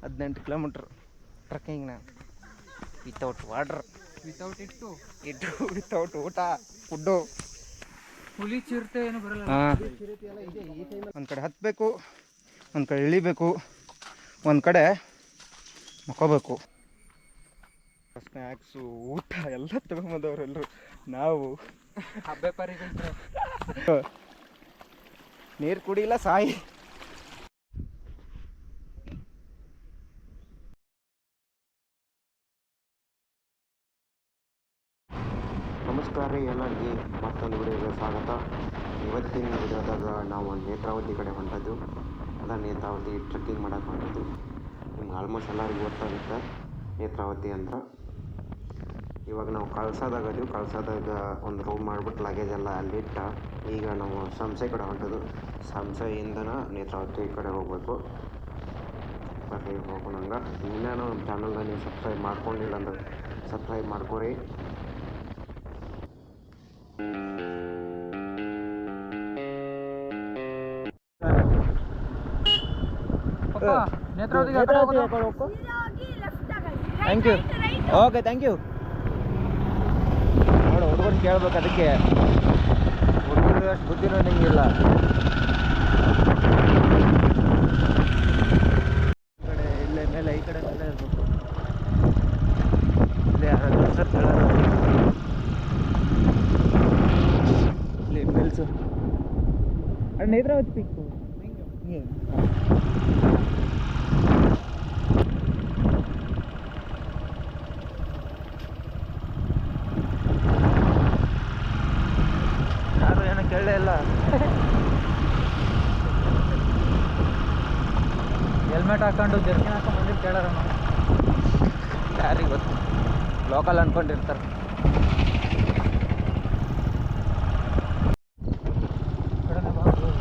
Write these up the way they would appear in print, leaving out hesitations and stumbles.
18 kilometre ಟ್ರಕ್ಕಿಂಗ್ನ without water, without without ಊಟ food. ಹುಲಿ ಚಿರತೆ ಏನು ಬರಲ್ಲ. ಒಂದು ಕಡೆ ಹತ್ತಬೇಕು, ಒಂದು ಕಡೆ ಇಳಿಬೇಕು, ಒಂದು ಕಡೆ ಮಕ್ಕೋಬೇಕು. ಸ್ನ್ಯಾಕ್ಸು ಊಟ ಎಲ್ಲ ತಗೊಂಬಂದವ್ರೆಲ್ಲರೂ. ನಾವು ಹಬ್ಬೆ ಪರಿಗಳು ನೀರು ಕುಡಿಯಿಲ್ಲ ಸಾಯಿ. ನಮಸ್ಕಾರ ರೀ ಎಲ್ಲರಿಗೆ, ಮತ್ತೊಂದು ವಿಡಿಯೋಗೆ ಸ್ವಾಗತ. ಇವತ್ತಿನ ವಿಡಿಯೋದಾಗ ನಾವು ನೇತ್ರಾವತಿ ಕಡೆ ಹೊಂಟದ್ದು. ಅದ ನೇತ್ರಾವತಿ ಟ್ರೆಕ್ಕಿಂಗ್ ಮಾಡೋಕೆ ಹೊಂಟದ್ದು. ನಿಮ್ಗೆ ಆಲ್ಮೋಸ್ಟ್ ಎಲ್ಲರಿಗೂ ಗೊತ್ತಾಗುತ್ತೆ ನೇತ್ರಾವತಿ ಅಂದ್ರೆ. ಇವಾಗ ನಾವು ಕಳ್ಸದಾಗ ಒಂದು ರೂಮ್ ಮಾಡಿಬಿಟ್ಟು ಲಗೇಜ್ ಎಲ್ಲ ಅಲ್ಲಿಟ್ಟ ಈಗ ನಾವು ಸಂಸೆ ಕಡೆ ಹೊಂಟದ್ದು. ಸಂಸೆಯಿಂದನ ನೇತ್ರಾವತಿ ಕಡೆ ಹೋಗ್ಬೇಕು. ಬರ್ರಿ ಹೋಗೋಣಂಗೆ. ಇನ್ನೇನು ನಮ್ಮ ಚಾನಲ್ನ ನೀವು ಸಬ್ಸ್ಕ್ರೈಬ್ ಮಾಡ್ಕೊಂಡಿಲ್ಲ ಅಂದ್ರೆ ಸಬ್ಸ್ಕ್ರೈಬ್ ಮಾಡ್ಕೊರಿ. Thank you. Okay, thank you. ನೋಡು, ಹುಡುಗರು ಕೇಳ್ಬೇಕು, ಅದಕ್ಕೆ ಹುಡುಗರು ಅಷ್ಟು ಬುದ್ಧಿನೂ ನಿಮಗಿಲ್ಲ. ಈ ಕಡೆ ಇಲ್ಲೇ ಮೇಲೆ, ಈ ಕಡೆ ಮೇಲೆ ಇರಬೇಕು. ಇಲ್ಲೇ ಯಾರಾದ್ರೂ ಸರ್ ಹೇಳೋರು ಇಲ್ಲಿ ಮಿಲ್ಸು ನೇತ್ರಾವತಿ ಪಿಕ್ಕು. ಯಾರು ಏನೋ ಕೇಳಲೇ ಇಲ್ಲ. ಹೆಲ್ಮೆಟ್ ಹಾಕೊಂಡು ಜರ್ಕಿನ್ ಹಾಕೊಂಡು ಬಂದಿದ್ದು ಕೇಳಾರ. ಯಾರಿಗೆ ಗೊತ್ತು, ಲೋಕಲ್ ಅಂದ್ಕೊಂಡಿರ್ತಾರೆ.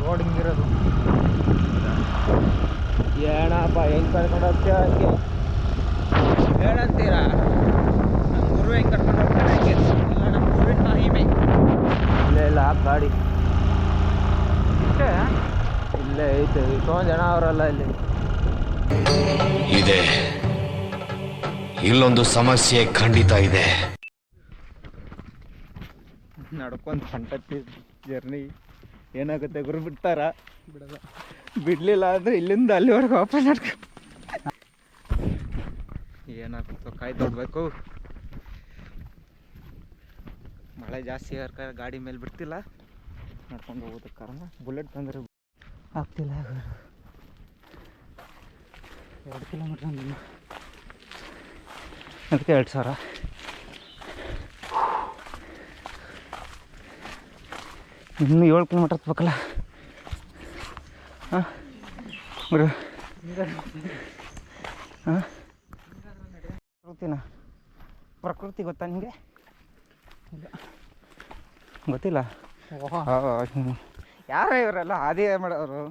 ರೋಡ್ ಹಿಂಗಿರೋದು ಏನಪ್ಪ, ಹೆಂಗೆ ಕರ್ಕೊಂಡು ಹೋಗ್ತೀಯ ಹಂಗೆ ಏನಂತೀರಾ? ನಮ್ಮ ಗುರು ಹೆಂಗೆ ಕರ್ಕೊಂಡು ಹೋಗ್ತಾರೆ ಹಂಗೆ. ಇಲ್ಲ, ನಮ್ಮ ಗುರುವಿನ ಮಹಿಮೆ. ಇಲ್ಲ ಗಾಡಿ ಇಲ್ಲೇ ಐತೆ. ಇಷ್ಟೊಂದು ಜನ ಅವರಲ್ಲ ಇಲ್ಲಿ. ಇದೆ, ಇಲ್ಲೊಂದು ಸಮಸ್ಯೆ ಖಂಡಿತ ಇದೆ. ನಡ್ಕೊಂಡು ಹೊಂಟತ್ತಿ ಜರ್ನಿ. ಏನಾಗುತ್ತೆ ಗುರು, ಬಿಡ್ತಾರ? ಬಿಡಲಿಲ್ಲ ಅಂದರೆ ಇಲ್ಲಿಂದ ಅಲ್ಲಿವರೆಗೂ ವಾಪಸ್ ನಡ್ಕೊಂಡು ಏನಾಗುತ್ತೋ ಕಾಯ್ದೊಡ್ಬೇಕು. ಮಳೆ ಜಾಸ್ತಿ ಆಗ ಗಾಡಿ ಮೇಲೆ ಬಿಡ್ತಿಲ್ಲ, ನಡ್ಕೊಂಡು ಹೋಗೋದಕ್ಕೆ ಕಾರಣ. ಬುಲೆಟ್ ತಂದರೆ ಆಗ್ತಿಲ್ಲ. 2 ಕಿಲೋಮೀಟ್ರ್ ಅಂದಿಲ್ಲ, ಅದಕ್ಕೆ 2,000. ಇನ್ನೂ 7 ಕಿಲೋಮೀಟ್ರ್ ಹತ್ಬೇಕಲ್ಲ. ಹಾಂ ಗುರು, ಹಾಂ ಪ್ರಕೃತಿ ಗೊತ್ತಾ ನಿಮಗೆ? ಗೊತ್ತಿಲ್ಲ. ಯಾರ ಇವರೆಲ್ಲ ಆದಿ ಮಾಡೋರು?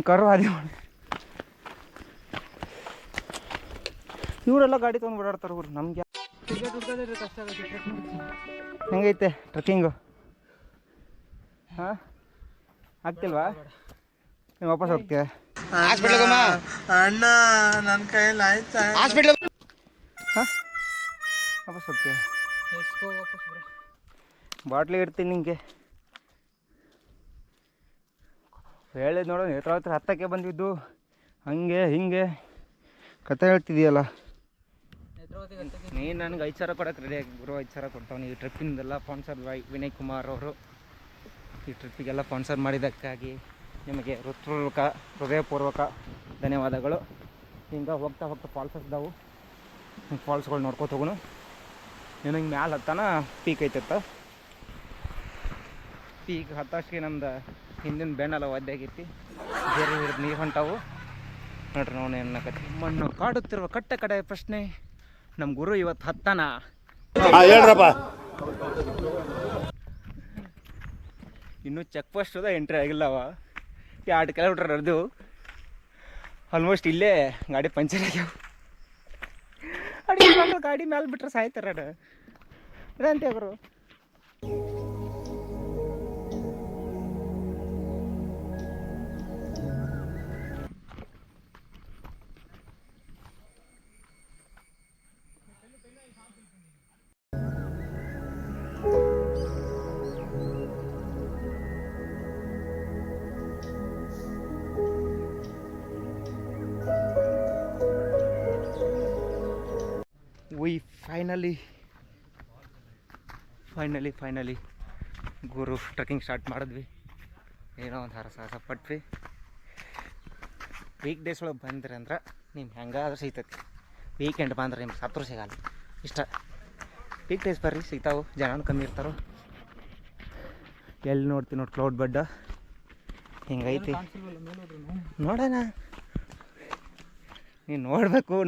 ಕರು ಆದಿ ಮಾಡಿ ಇವರೆಲ್ಲ ಗಾಡಿ ತೊಗೊಂಡು ಓಡಾಡ್ತಾರೆ ಗುರು. ನಮ್ಗೆ ಹೆಂಗೈತೆ ಟ್ರೆಕ್ಕಿಂಗು? ಹಾಂ, ಆಗ್ತಿಲ್ವಾ? ನೀವು ವಾಪಸ್ ಹೋಗ್ತೀಯ? ಅಣ್ಣ ನನ್ನ ಕೈಯಲ್ಲಿ ಆಯ್ತಾ? ಹಾಂ, ವಾಪಸ್ ಹೋಗ್ತೀಯ? ಬಾಟ್ಲಿ ಇಡ್ತೀನಿ ನಿಂಗೆ. ಹೇಳಿದ್ ನೋಡು, ನೇತ್ರಾವತಿ ಹತ್ತಕ್ಕೆ ಬಂದಿದ್ದು, ಹಂಗೆ ಹಿಂಗೆ ಕತೆ ಹೇಳ್ತಿದೀಯಲ್ಲ. ನೀನು ನನಗೆ 5,000 ಕೊಡೋಕೆ ರೆಡಿ ಆಗಿ ಗುರು. 5,000 ಕೊಡ್ತಾವೆ. ಈ ಟ್ರಿಪ್ಪಿಂದೆಲ್ಲ ಸ್ಪಾನ್ಸರ್ ಬೈ ವಿನಯ್ ಕುಮಾರ್ ಅವರು. ಈ ಟ್ರಿಪ್ಪಿಗೆಲ್ಲ ಸ್ಪಾನ್ಸರ್ ಮಾಡಿದ್ದಕ್ಕಾಗಿ ನಿಮಗೆ ಹೃದಯಪೂರ್ವಕ ಧನ್ಯವಾದಗಳು. ಹಿಂಗೆ ಹೋಗ್ತಾ ಫಾಲ್ಸಸ್ ಇದಾವೆ. ಫಾಲ್ಸ್ಗಳು ನೋಡ್ಕೊತ ಹೋಗೋಣ. ನೀನು ಹಿಂಗೆ ಮ್ಯಾಲೆ ಹತ್ತಾನ ಪೀಕ್ ಐತತ್ತ. ಪೀಕ್ ಹತ್ತಷ್ಟಕ್ಕೆ ನಮ್ದು ಹಿಂದಿನ ಬೆನ್ನೆಲ್ಲ ಒದ್ದೆಗಿತ್ತು. ಬೇರೆ ಹಿಡಿದು ನೀರು ಹೊಂಟಾವು ನೋಡ್ರಿ. ನಾವು ಏನಕತ್ತಿ ಮಣ್ಣು ಕಾಡುತ್ತಿರುವ ಕಟ್ಟ ಕಡೆ ಪ್ರಶ್ನೆ. ನಮ್ಮ ಗುರು ಇವತ್ತು ಹತ್ತಾನ. ಹೇಳ್ರಪ್ಪ. ಇನ್ನೂ ಚೆಕ್ ಪೋಸ್ಟ್ ಅದ, ಎಂಟ್ರಿ ಆಗಿಲ್ಲವ. 2 ಕಿಲೋಮೀಟ್ರ್ ನಡೆದು ಆಲ್ಮೋಸ್ಟ್ ಇಲ್ಲೇ ಗಾಡಿ ಪಂಚರ್ ಆಗ್ಯಾವ. ಅಡಿಗೆ ಗಾಡಿ ಮೇಲೆ ಬಿಟ್ರೆ ಸಾಯ್ತಾರ. ಇದಂತೆ ಗುರು. ಫೈನಲಿ ಗುರು ಟ್ರೆಕ್ಕಿಂಗ್ ಸ್ಟಾರ್ಟ್ ಮಾಡಿದ್ವಿ. ಏನೋ ಒಂದು ಸಾಹಸ ಪಟ್ವಿ. ವೀಕ್ ಡೇಸ್ ಒಳಗೆ ಬಂದ್ರಿ ಅಂದ್ರೆ ನಿಮ್ಗೆ ಹೆಂಗಾದ್ರೂ ಸಿಗ್ತೈತಿ. ವೀಕೆಂಡ್ ಬಂದ್ರೆ ನಿಮ್ಗೆ ಸತ್ರು ಸಿಗಲ್ಲ. ಇಷ್ಟ ವೀಕ್ ಡೇಸ್ ಬರ್ರಿ, ಸಿಗ್ತಾವೆ. ಜನನೂ ಕಮ್ಮಿ ಇರ್ತಾರೋ. ಎಲ್ಲಿ ನೋಡ್ತೀವಿ ನೋಡಿ ಕ್ಲೌಡ್ ಬೆಡ್ಡ ಹಿಂಗೈತಿ. ನೋಡೋಣ, ನೀನು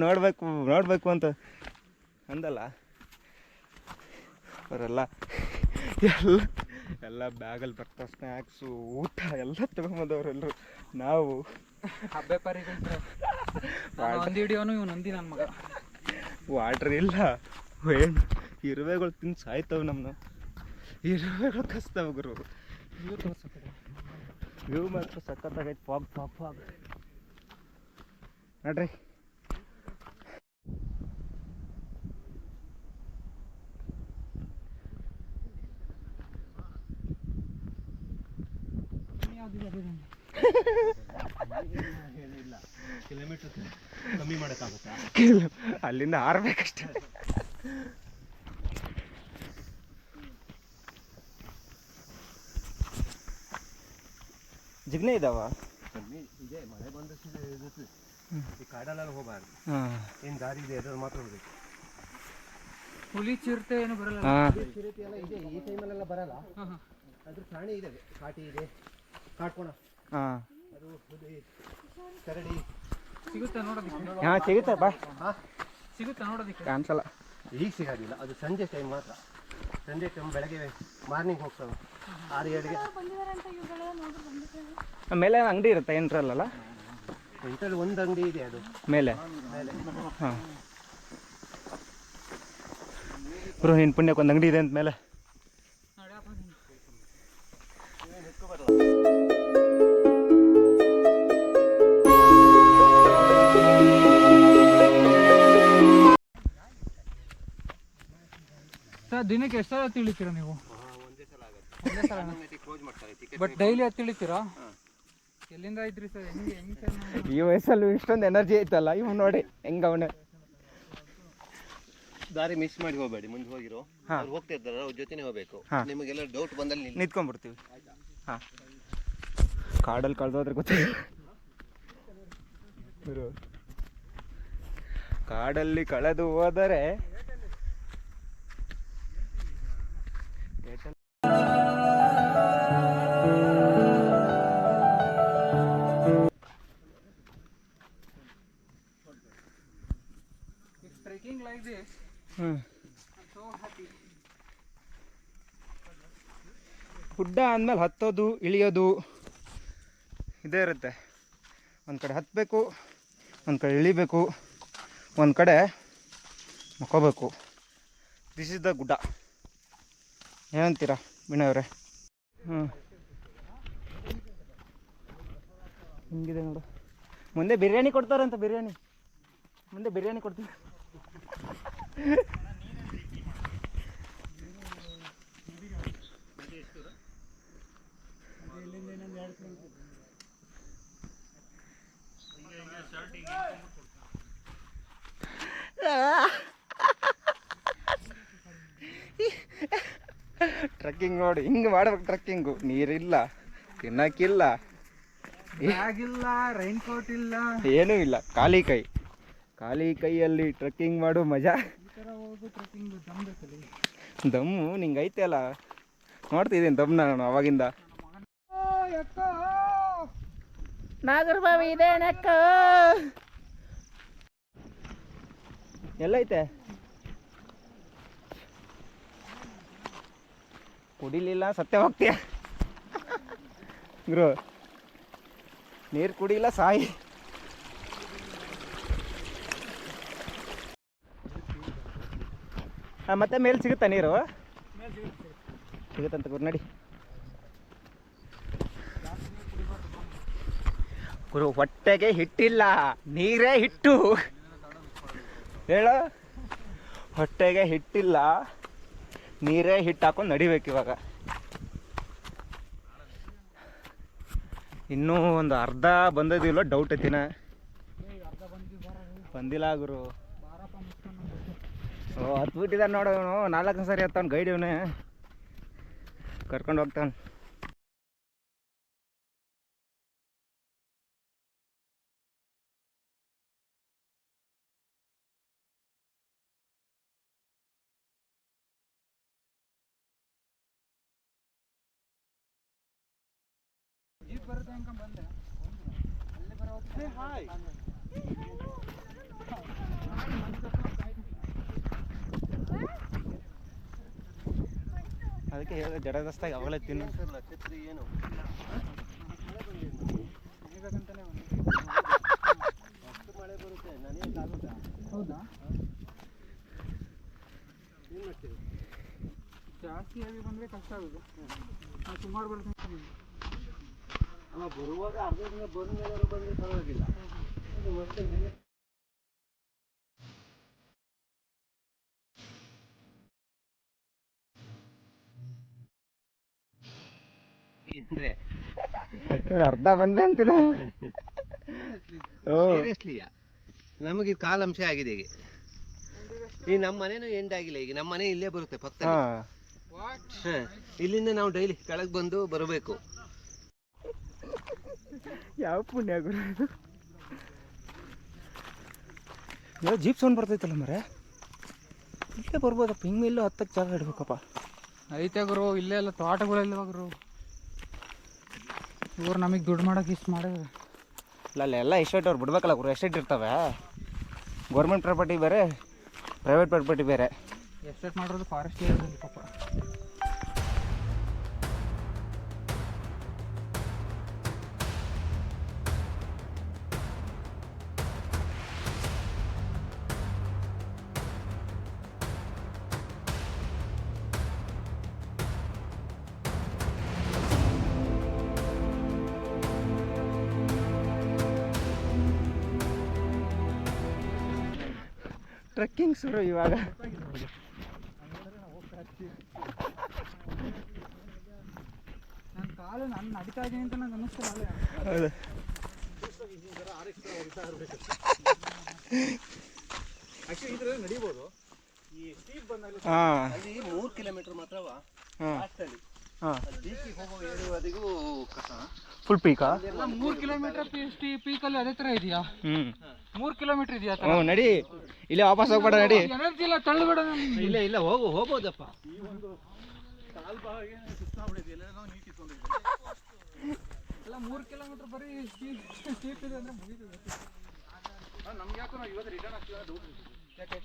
ನೋಡಬೇಕು ಅಂತ ಅಂದಲ್ಲ. ಅವರೆಲ್ಲ ಎಲ್ಲ ಬ್ಯಾಗಲ್ಲಿ ಬರ್ತಾವೆ, ಸ್ನ್ಯಾಕ್ಸು, ಊಟ ಎಲ್ಲ ತಗೊಂಬಂದವ್ರೆಲ್ಲರು. ನಾವು ಹಬ್ಬೆ ಪರಿಗಳು ಒಂದು ಹಿಡಿಯೋನು ಇವ್ ನಂದಿ ನನ್ನ ಮಗ. ವಾಟ್ರ್ ಇಲ್ಲ, ಏನು ಇರುವೆಗಳು ತಿಂದು ಸಾಯ್ತವೆ ನಮ್ಮನ್ನ. ಇರುವೆಗಳು ಕಸ್ತಾವ ಗುರು. ವ್ಯೂ ಮಾತ್ರ ಸಖತ್ತಾಗೈತೆ. ಫಾಗ್ ನೋಡ್ರಿ. ಕಿಲೋಮೀಟರ್ ಕಮ್ಮಿ ಮಾಡೋಕ್ಕಾಗುತ್ತಾ? ಅಲ್ಲಿಂದ ಹಾರಬೇಕಷ್ಟೆ. ಜಿಗ್ನೆ ಇದಾವ. ಇದೆ, ಮಳೆ ಬಂದಷ್ಟು ಈ ಕಾಡಲ್ಲೆಲ್ಲ ಹೋಗಬಾರ್ದು. ಏನು ದಾರಿ ಇದೆ ಅದ್ರಲ್ಲಿ ಮಾತ್ರ ಹೋಗ್ಬೇಕು. ಹುಲಿ ಚಿರತೆ ಏನು ಬರಲ್ಲ. ಚಿರತೆ ಎಲ್ಲ ಇದೆ, ಈ ಟೈಮಲ್ಲೆಲ್ಲ ಬರಲ್ಲ. ಅದ್ರ ಪ್ರಾಣಿ ಇದೆ, ಕಾಟಿ ಇದೆ, ಕಾಟ್ಕೋಣ, ಅದು ಹುಲಿ, ಕರಡಿ ಸಿಗುತ್ತಾ ನೋಡೋದಕ್ಕೆ? ಸಿಗುತ್ತೆ ಬಾ. ಸಿಗುತ್ತಾ ನೋಡೋದಕ್ಕೆ? ಅನ್ಸಲ್ಲ, ಈಗ ಸಿಗೋದಿಲ್ಲ. ಅದು ಸಂಜೆ ಟೈಮ್ ಮಾತ್ರ. ಸಂಜೆ ಟೈಮ್ ಬೆಳಗ್ಗೆ ಮಾರ್ನಿಂಗ್ ಹೋಗ್ತವೆ 6-7ಗೆ. ಮೇಲೆ ಅಂಗಡಿ ಇರುತ್ತೆ ಎಂಟ್ರಲ್ಲ? ಎಂಟ್ರಲ್ಲಿ ಒಂದು ಅಂಗಡಿ ಇದೆ, ಅದು ಮೇಲೆ. ಹಾಂ ಬ್ರೋ, ನಿನ್ನ ಪುಣ್ಯಕ್ಕೆ ಒಂದು ಅಂಗಡಿ ಇದೆ ಅಂತ ಮೇಲೆ. ಸರ್, ದಿನಕ್ಕೆ ಎಷ್ಟು ಸಲ ತಿಳಿತೀರಾ ನೀವು? ಒಂದೇ ಸಲ. ಬಟ್ ಡೈಲಿ ಅದು ತಿಳಿತೀರಾ? ಎಲ್ಲಿಂದ ಇದ್ರಿ ಸರ್? ಹೆಂಗೆ ಸರ್? ಈ ವಯಸ್ಸಲ್ಲೂ ಇಷ್ಟೊಂದು ಎನರ್ಜಿ ಐತಲ್ಲ ಇವ್ ನೋಡಿ ಹೆಂಗ ಅವನೇ. ದಾರಿ ಮಿಸ್ ಮಾಡಿ ಹೋಗಬೇಡಿ, ಮುಂದೆ ಹೋಗಿರೋ ಅವ್ರು ಹೋಗ್ತಾ ಇದ್ದಾರೆ, ಅವ್ರ ಜೊತೆನೇ ಹೋಗ್ಬೇಕು. ನಿಮಗೆಲ್ಲ ಡೌಟ್ ಬಂದಲ್ಲಿ ನಿಂತ್ಕೊಂಡ್ಬಿಡ್ತೀವಿ. ಹಾಂ, ಕಾಡಲ್ಲಿ ಕಳೆದೋದ್ರೆ ಗೊತ್ತಿಲ್ಲ. ಕಾಡಲ್ಲಿ ಕಳೆದು ಹೋದರೆ trekking like this, I'm so happy. ಗುಡ್ಡ ಅಂದಮೇಲೆ ಹತ್ತೋದು ಇಳಿಯೋದು ಇದೇ ಇರುತ್ತೆ. ಒಂದು ಕಡೆ ಹತ್ತಬೇಕು, ಒಂದು ಕಡೆ ಇಳಿಬೇಕು, ಒಂದು ಕಡೆ ಮಕ್ಕೋಬೇಕು. ದಿಸ್ ಇಸ್ ದ ಗುಡ್ಡ. ಏನಂತೀರಾ ವಿನಯ್ ಅವರೇ? ಹಿಂಗಿದೆ ನೋಡು. ಮುಂದೆ ಬಿರಿಯಾನಿ ಕೊಡ್ತಾರಂತ. ಮುಂದೆ ಬಿರಿಯಾನಿ ಕೊಡ್ತೀವಿ. ಟ್ರೆಕ್ಕಿಂಗ್ ನೋಡಿ, ಹಿಂಗೆ ಮಾಡ್ಬೇಕು ಟ್ರೆಕ್ಕಿಂಗು. ನೀರಿಲ್ಲ, ತಿನ್ನಕ್ಕಿಲ್ಲ, ಬ್ಯಾಗ್ ಇಲ್ಲ, ರೈನ್ ಕೋಟ್ ಇಲ್ಲ, ಏನೂ ಇಲ್ಲ. ಖಾಲಿ ಕೈಯಲ್ಲಿ ಟ್ರೆಕ್ಕಿಂಗ್ ಮಾಡು ಮಜಾ. ದಮ್ಮು ನಿಂಗೆ ಐತೆ ಅಲ್ಲ, ನೋಡ್ತಿದ್ದೀನಿ ದಮ್ಮನ್ನ ನಾನು ಅವಾಗಿಂದ. ನಾಗರಬಾವಿ ಇದೆ ನಕ್ಕ. ಎಲ್ಲೈತೆ? ಕುಡಿಲಿಲ್ಲ ಸತ್ಯ ಹೋಗ್ತೀಯ ಗುರು. ನೀರು ಕುಡಿಲ್ಲ ಸಾಯಿ. ಮತ್ತೆ ಮೇಲೆ ಸಿಗುತ್ತಾ ನೀರು? ಸಿಗುತ್ತಂತ ಗುರು. ನಡಿ ಗುರು. ಹೊಟ್ಟೆಗೆ ಹಿಟ್ಟಿಲ್ಲ, ನೀರೇ ಹಿಟ್ಟು. ಹೇಳು, ಹೊಟ್ಟೆಗೆ ಹಿಟ್ಟಿಲ್ಲ, ನೀರೇ ಹಿಟ್ಟು ಹಾಕೊಂಡು ನಡಿಬೇಕು ಇವಾಗ. ಇನ್ನೂ ಒಂದು ಅರ್ಧ ಬಂದದಿಲ್ಲ, ಡೌಟ್ ಐತಿನ. ಬಂದಿಲ್ಲ ಗುರು. ಓ ಹತ್ತು ಬಿಟ್ಟಿದ್ದಾನೆ ನೋಡು ಇವನು, 4 ಸರಿ ಹತ್ತವ್ನು ಗೈಡ್ ಇವನೇ ಕರ್ಕೊಂಡು ಹೋಗ್ತಾನೆ. ಜೀಪ್ ಬರುತ್ತೆ ಅನ್ಕೊಂಡ್ ಬಂದೆ, ಅಲ್ಲಿ ಬರೋ ಅದಕ್ಕೆ ಹೇಳಿದೆ ಜಡದಸ್ತಾಗಿ ಅವಾಗಲೇ ತಿನ್ನು. ಏನು ಬೇಕಂತಾನೆ ಮಳೆ ಬರುತ್ತೆ ನನಗೆ ಆಗುತ್ತಾ? ಹೌದಾ? ಏನು ಮಾಡ್ತೀವಿ? ಜಾಸ್ತಿ ಹೆವಿ ಬಂದರೆ ಕಷ್ಟ ಆಗೋದು. ನಾವು ಸುಮಾರು ಬರ್ತೀನಿ ಅಲ್ಲ ಬರುವಾಗ ಅರ್ಧ ದಿನ ಬಂದ ಮೇಲೆ ಬಂದರೆ ಪರವಾಗಿಲ್ಲ. ಅದು ಮತ್ತೆ ಅರ್ಧ ಬಂದೆ ಅಂತಿಲ್ಲ. ಸೀರಿಯಸ್ಲಿಯಾ ನಮಗೆ ಕಾಲಂಶ ಆಗಿದೆ ಈಗ. ಈ ನಮ್ಮ ಮನೇನು ಎಂಡ್ ಆಗಿಲ್ಲ. ಈಗ ನಮ್ಮ ಮನೆ ಇಲ್ಲೇ ಬರುತ್ತೆ ಪಕ್ಕ. ಇಲ್ಲಿಂದ ನಾವು ಡೈಲಿ ಕೆಳಗೆ ಬಂದು ಬರಬೇಕು. ಯಾವ ಪುಣ್ಯ ಗುರು ಇದು. ಯಾವ ಜೀಪ್ ಸೌಂಡ್ ಬರ್ತೈತಲ್ಲ ಮರೆ, ಇಲ್ಲೇ ಬರ್ಬೋದಪ್ಪ. ಹಿಂಗೆ ಇಲ್ಲೂ ಹತ್ತಕ್ಕೆ ಜಾಗ ಇಡ್ಬೇಕಪ್ಪ. ಐತೆ ಗುರು, ಇಲ್ಲೇ ಎಲ್ಲ ತೋಟಗಳೆಲ್ಲ ಗುರು. ಇವ್ರು ನಮಗೆ ದುಡ್ಡು ಮಾಡೋಕೆ ಇಷ್ಟು ಮಾಡಿದ್ರೆ ಇಲ್ಲ ಅಲ್ಲೆಲ್ಲ ಎಸ್ಟೇಟ್ ಅವ್ರು ಬಿಡ್ಬೇಕಲ್ಲ ಗುರು. ಎಸ್ಟೇಟ್ ಇರ್ತವೆ, ಗೌರ್ಮೆಂಟ್ ಪ್ರಾಪರ್ಟಿ ಬೇರೆ, ಪ್ರೈವೇಟ್ ಪ್ರಾಪರ್ಟಿ ಬೇರೆ. ಎಸ್ಟೇಟ್ ಮಾಡಿರೋದು ಫಾರೆಸ್ಟ್ ಏರಿಯಾದಲ್ಲಿ ಪಾಪ. ಟ್ರೆಕ್ಕಿಂಗ್ ಶುರು ಇವಾಗ. ನನ್ನ ಕಾಲು ನಾನು ನಡಿತಾ ಇದ್ದೀನಿ ಅಂತ ನಂಗೆ ಅನ್ನಿಸ್ತಲ್ಲ. ಹೌದು, ನಡಿಬೋದು. ಹಾಂ ಅಲ್ಲಿ 3 ಕಿಲೋಮೀಟರ್ ಮಾತ್ರವಾ ಹಾಂ ಲಾಸ್ಟಲ್ಲಿ ಹಾಂ. ಬೀಚಿಗೆ ಹೋಗೋ ಏರುವರೆಗೂ ಫುಲ್ ಪೀಕಾ? 3 ಕಿಲೋಮೀಟರ್ ಪೀಕಲ್ಲಿ ಅದೇ ಥರ ಇದೆಯಾ? 3 ಕಿಲೋಮೀಟರ್ ಇದೆಯಾ? ಹ್ಞೂ ನಡಿ, ಇಲ್ಲೇ ವಾಪಸ್ ಹೋಗ್ಬೇಡ ನಡಿ. ಎನರ್ಜಿ ಇಲ್ಲ, ತಳ್ಳಿಬೇಡ. ಇಲ್ಲ ಇಲ್ಲ ಹೋಗ್ಬೋದಪ್ಪ. ಎಲ್ಲ 3 ಕಿಲೋಮೀಟರ್ ಬರೀ ಸ್ಟೀಪ್ ಇದೆ ಅಂದರೆ ಮುಗಿತದೆ. ನಮ್ಗೆ ಯಾಕೋ ನಾವು ಇವತ್ತು ರಿಟರ್ನ್ ಆಗ್ತೀವಿ ಡೌಟ್. ಯಾಕೆ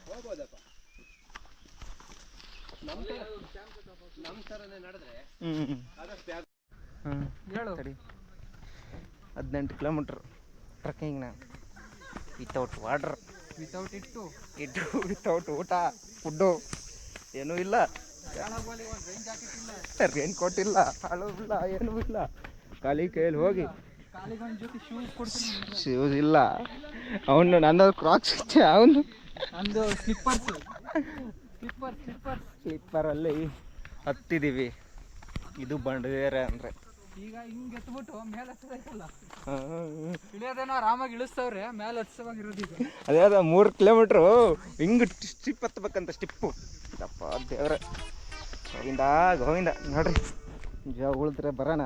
ಹೋಗ್ಬೋದಪ್ಪ. ನಮ್ಮ ಥರನೇ ನಡೆದ್ರೆ ಆದಷ್ಟು ಹೇಳು. ಸರಿ, 18 ಕಿಲೋಮೀಟ್ರ್ ಟ್ರೆಕ್ಕಿಂಗ್ನ ವಿತೌಟ್ ವಾಟರ್, ವಿತೌಟ್ ವಿತೌಟ್ ಊಟ ಫುಡ್ಡು ಏನೂ ಇಲ್ಲ. ರೇನ್ ಕೋಟ್ ಇಲ್ಲ, ಹಾಳು ಇಲ್ಲ, ಏನೂ ಇಲ್ಲ. ಖಾಲಿ ಕೈಯಲ್ಲಿ ಹೋಗಿ ಕಾಲಿಗೊಂದು ಜೊತೆ ಶೂಸ್ ಕೊಡ್ತೀನಿ. ಶೂಸ್ ಇಲ್ಲ ಅವನು, ನಂದು ಕ್ರಾಕ್ಸ್ ಇಚ್ಛೆ ಅವನು. ನಂದು ಸ್ಲಿಪ್ಪರ್ಸ್. ಸ್ಲಿಪ್ಪರಲ್ಲಿ ಹತ್ತಿದ್ದೀವಿ. ಇದು ಬಂಡೇರ ಅಂದರೆ ಈಗ ಹಿಂಗೆ ಎತ್ಬಿಟ್ಟು ಮೇಲೆ ಹತ್ತಬೇಕಲ್ಲ, ಇಳಿಯೋದೇನೋ ಆರಾಮಾಗಿ ಇಳಿಸ್ತವ್ರೆ, ಮೇಲೆ ಹತ್ಸವಾಗಿರೋದು. ಈಗ ಅದೇ 3 ಕಿಲೋಮೀಟ್ರು ಹಿಂಗೆ ಸ್ಟಿಪ್ ಹತ್ಬೇಕಂತ. ಸ್ಟಿಪ್ಪು ಅಪ್ಪ ದೇವ್ರೆ, ಗೋವಿಂದ ಗೋವಿಂದ. ನೋಡ್ರಿ ಜಾಗ ಉಳಿದ್ರೆ ಬರೋಣ.